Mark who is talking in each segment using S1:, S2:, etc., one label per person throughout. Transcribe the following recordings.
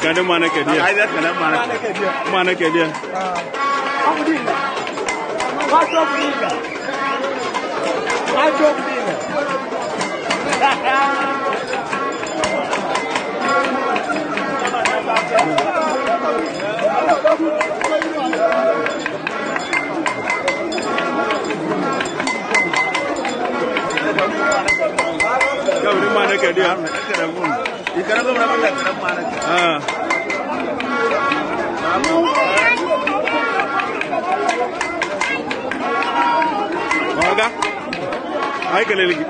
S1: Kada mana ke dia? Ai kada mana ke dia?
S2: Aku dinga. Wato dinga. Wato dinga.
S1: Kau di mana ke dia? Ikan apa berapa ya? Ikan mana? Oga, ayo kali lagi.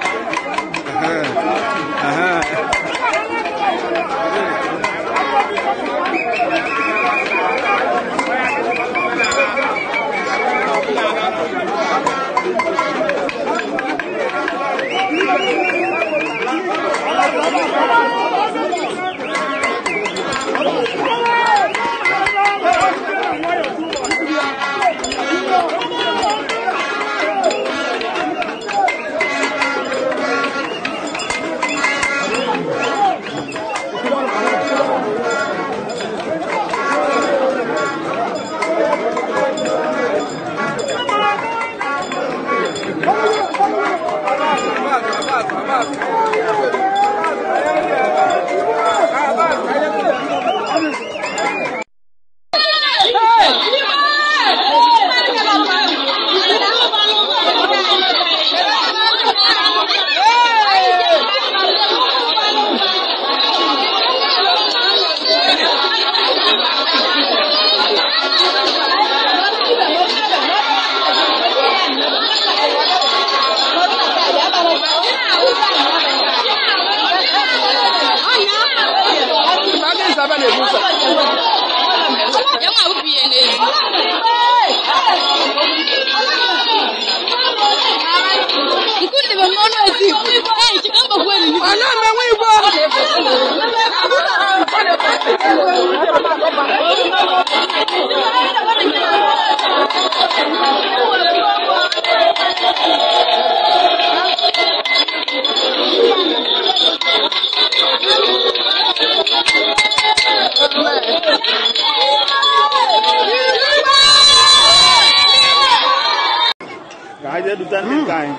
S3: Kaja dutan kain.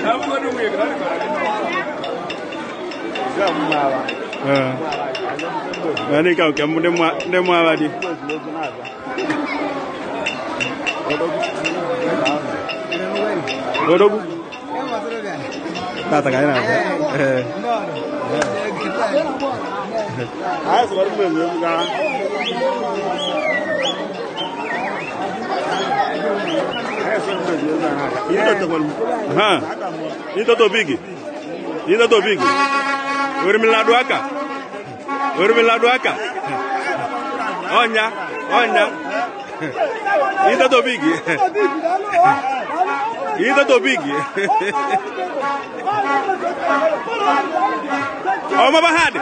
S3: Kamu ada yang kan? Gamma.
S1: Nani kau kamu demo apa di? Bodoh. Tak kaya nak.
S3: Ah, sebab tu juga.
S1: Itu to bigi. Itu to bigi. Urmiladu aka. Onya. Itu to bigi. Itu to bigi. Oma bahade.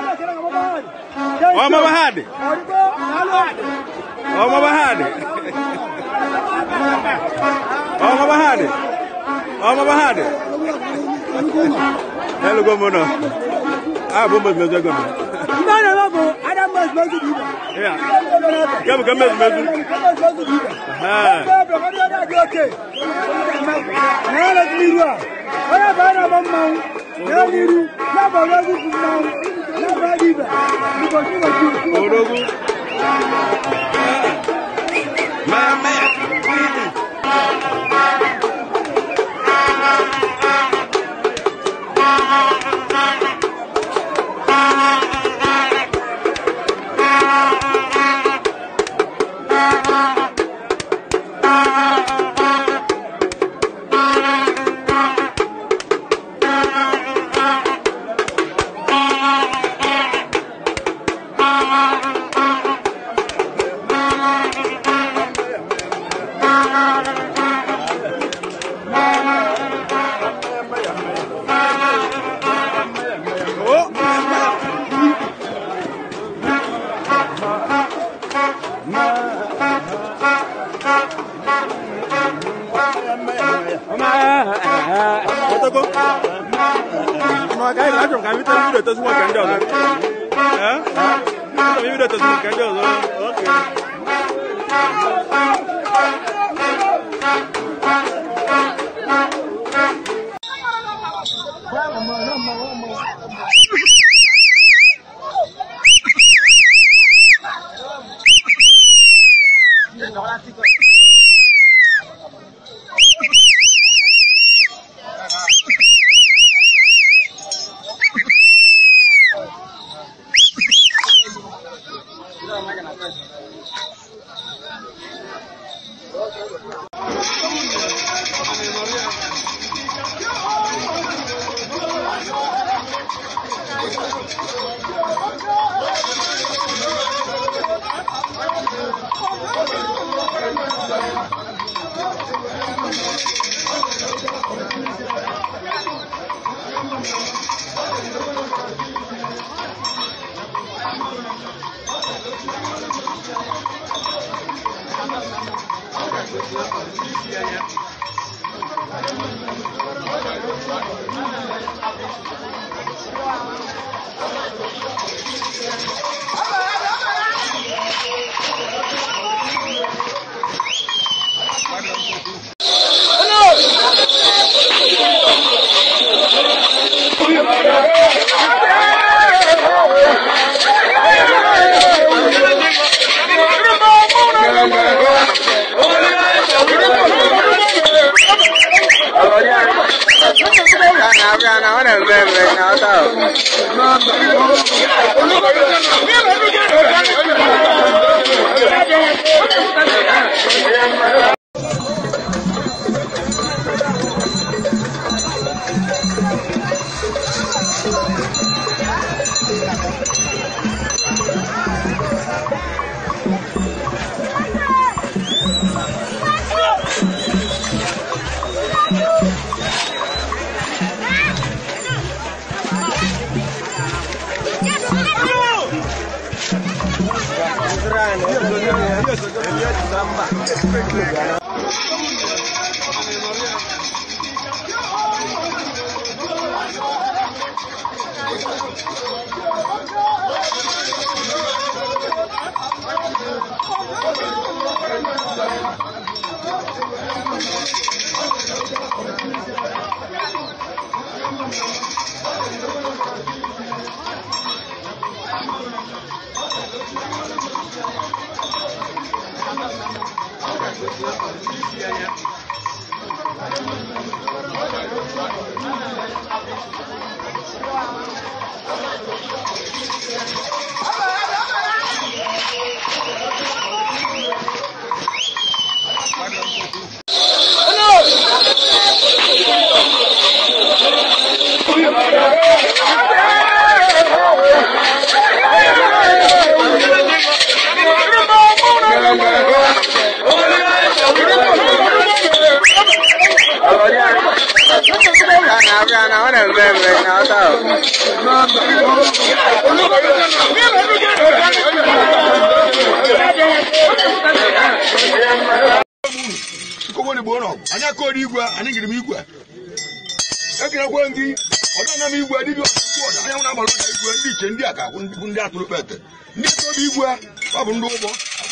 S1: Hello, Gomono. Bomba mezu gomo.
S2: Mbana babo, Adam bas mezu diba.
S1: Yeah. Come mezu.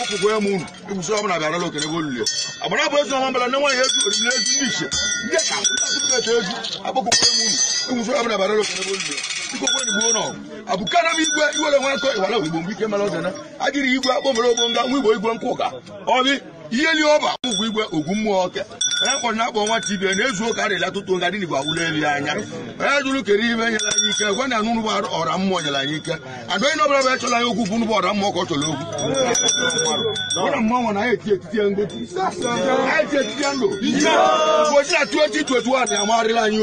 S4: akụkụ ya mụnụ ebuso ọbụla bịara okene bolule agbara bụ ezu ọma mbala na nwaanyị ezu oriri ezu ndị iche ndị ka atụtụketa ezu akụkụ ya mụnụ ebuso ọbụla bịara okene bolule dịka okwe n'igbo nọ abụkana m igwe iwere nwa akọ ịwala igbo mgbe ike mara ọzana agịrị igwe akpọmere ogbo nga nwa igbo igwe nkụ ụka ọbị ihe li ọba ụgwọ igwe ogwu mmụọ ọka onye kpọrọ na-akpọ nwa tibia na-ezu ụka arịla tụtụ nga dị n'igbo awụla elu anya onye jụrụ kere ibe nyere anyị ike gwa na anụnụ bụ ọra mmụọ nyere anyị ike adụ onye ọbụla bụ echọla anyị okwu bụ nụbụ ọra mmụọ ka ọ chọrọ okwu ọra mmụọ na anyị eti etiti ya ngotu anyị eti etiti ya ndụ ụbọchị na 2021 ya amarịla anyị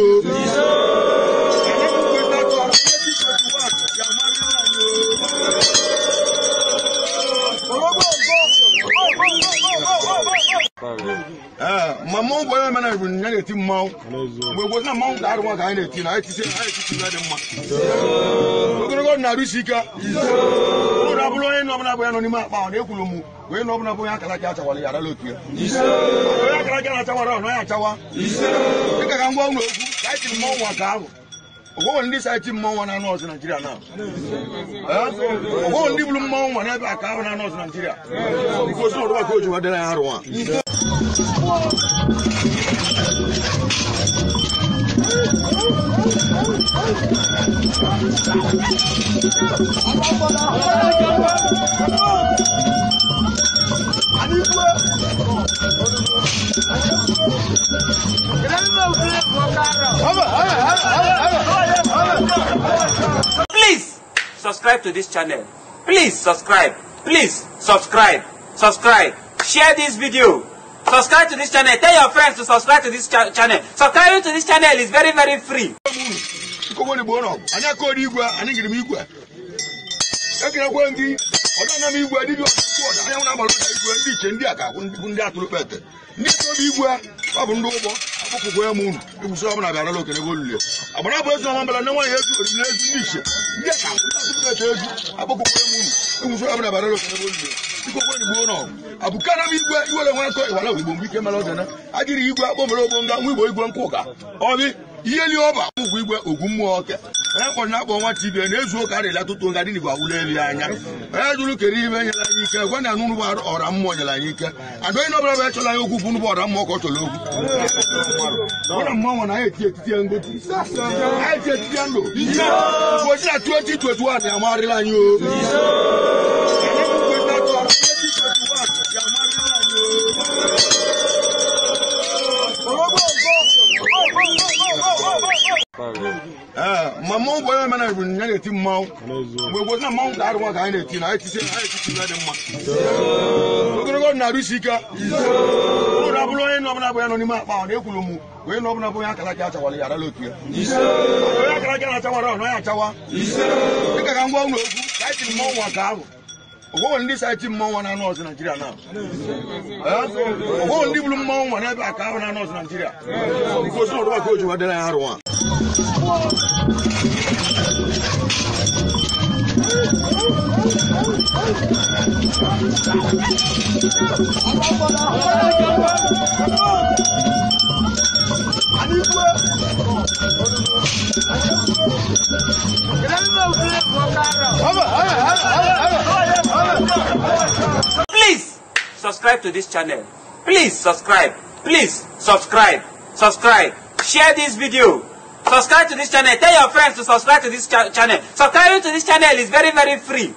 S4: ma mmanwụ bụ onye mena bụ ya na-eti mmanwụ mgbe gboo na mmanwụ ga-arụ nwa ka anyị na-eti na anyị titi ya dị mma ogologo na-arụ isi ike ụlọ abụrụ onye nọbụla bụ ya nọ n'ime akpa ahụ na-ekwuru m onye nọbụla bụ onye akara gị achawara ya arala otu ya onye akara gị na-achawara ọ naghị achawa dịka ka ngwa ụlọ okwu ka anyị tiri mmanwụ nwa ka ahụ ogwụgwọ ndị sa eti mmanwụ na anụ ọzọ Naijiria na ogwụgwọ ndị bụrụ mmanwụ nwa n'ebe a ka ahụ na anụ ọzọ Naijiria nke osi ọdụba ka o ji wadere ya arụ nwa
S5: Please subscribe to this channel. Please subscribe. Please subscribe. Subscribe. Share this video. Subscribe to this channel. Tell your friends to subscribe to this channel. Subscribing to this channel is very, very free.
S4: akụkụ ya mụnụ ebuso ọbụla bịara okene bolule agbara bụ ezu ọma mbala na nwaanyị ezu oriri ezu ndị iche ndị ka atụtụketa ezu akụkụ ya mụnụ ebuso ọbụla bịara okene bolule dịka okwe n'igbo nọ abụkana m igwe iwere nwa akọ ịwala igbo mgbe ike mara ọzana agịrị igwe akpọmere ogbo nga nwa igbo igwe nkụ ụka ọbị ihe li ọba ụgwọ igwe ogwu mmụọ ọka onye kpọrọ na-akpọ nwa tibia na-ezu ụka arịla tụtụ nga dị n'igbo awụla elu anya onye jụrụ kere ibe nyere anyị ike gwa na anụnụ bụ ọra mmụọ nyere anyị ike adụ onye ọbụla bụ echọla anyị okwu bụ nụbụ ọra mmụọ ka ọ chọrọ okwu ọra mmụọ na anyị eti etiti ya ngotu anyị eti etiti ya ndụ ụbọchị na 2021 ya amarịla anyị ma mmanwụ bụ onye mena bụ ya na-eti mmanwụ mgbe gboo na mmanwụ ga-arụ nwa ka anyị na-eti na anyị titi ya dị mma ogologo na-arụ isi ike ụlọ abụrụ onye nọbụla bụ ya nọ n'ime akpa ahụ na-ekwuru m onye nọbụla bụ onye akara gị achawara ya arala otu ya onye akara gị na-achawara ọ naghị achawa dịka ka ngwa ụlọ okwu ka anyị tiri mmanwụ nwa ka ahụ ogwụgwọ ndị sa eti mmanwụ na anụ ọzọ Naijiria na ogwụgwọ ndị bụrụ mmanwụ nwa n'ebe a ka ahụ na anụ ọzọ Naijiria nke osi ọdụba ka o ji wadere ya arụ nwa
S5: Please subscribe to this channel. Please subscribe. Please subscribe. Subscribe. Share this video. Subscribe to this channel. Tell your friends to subscribe to this channel. Subscribing to this channel is very, very free.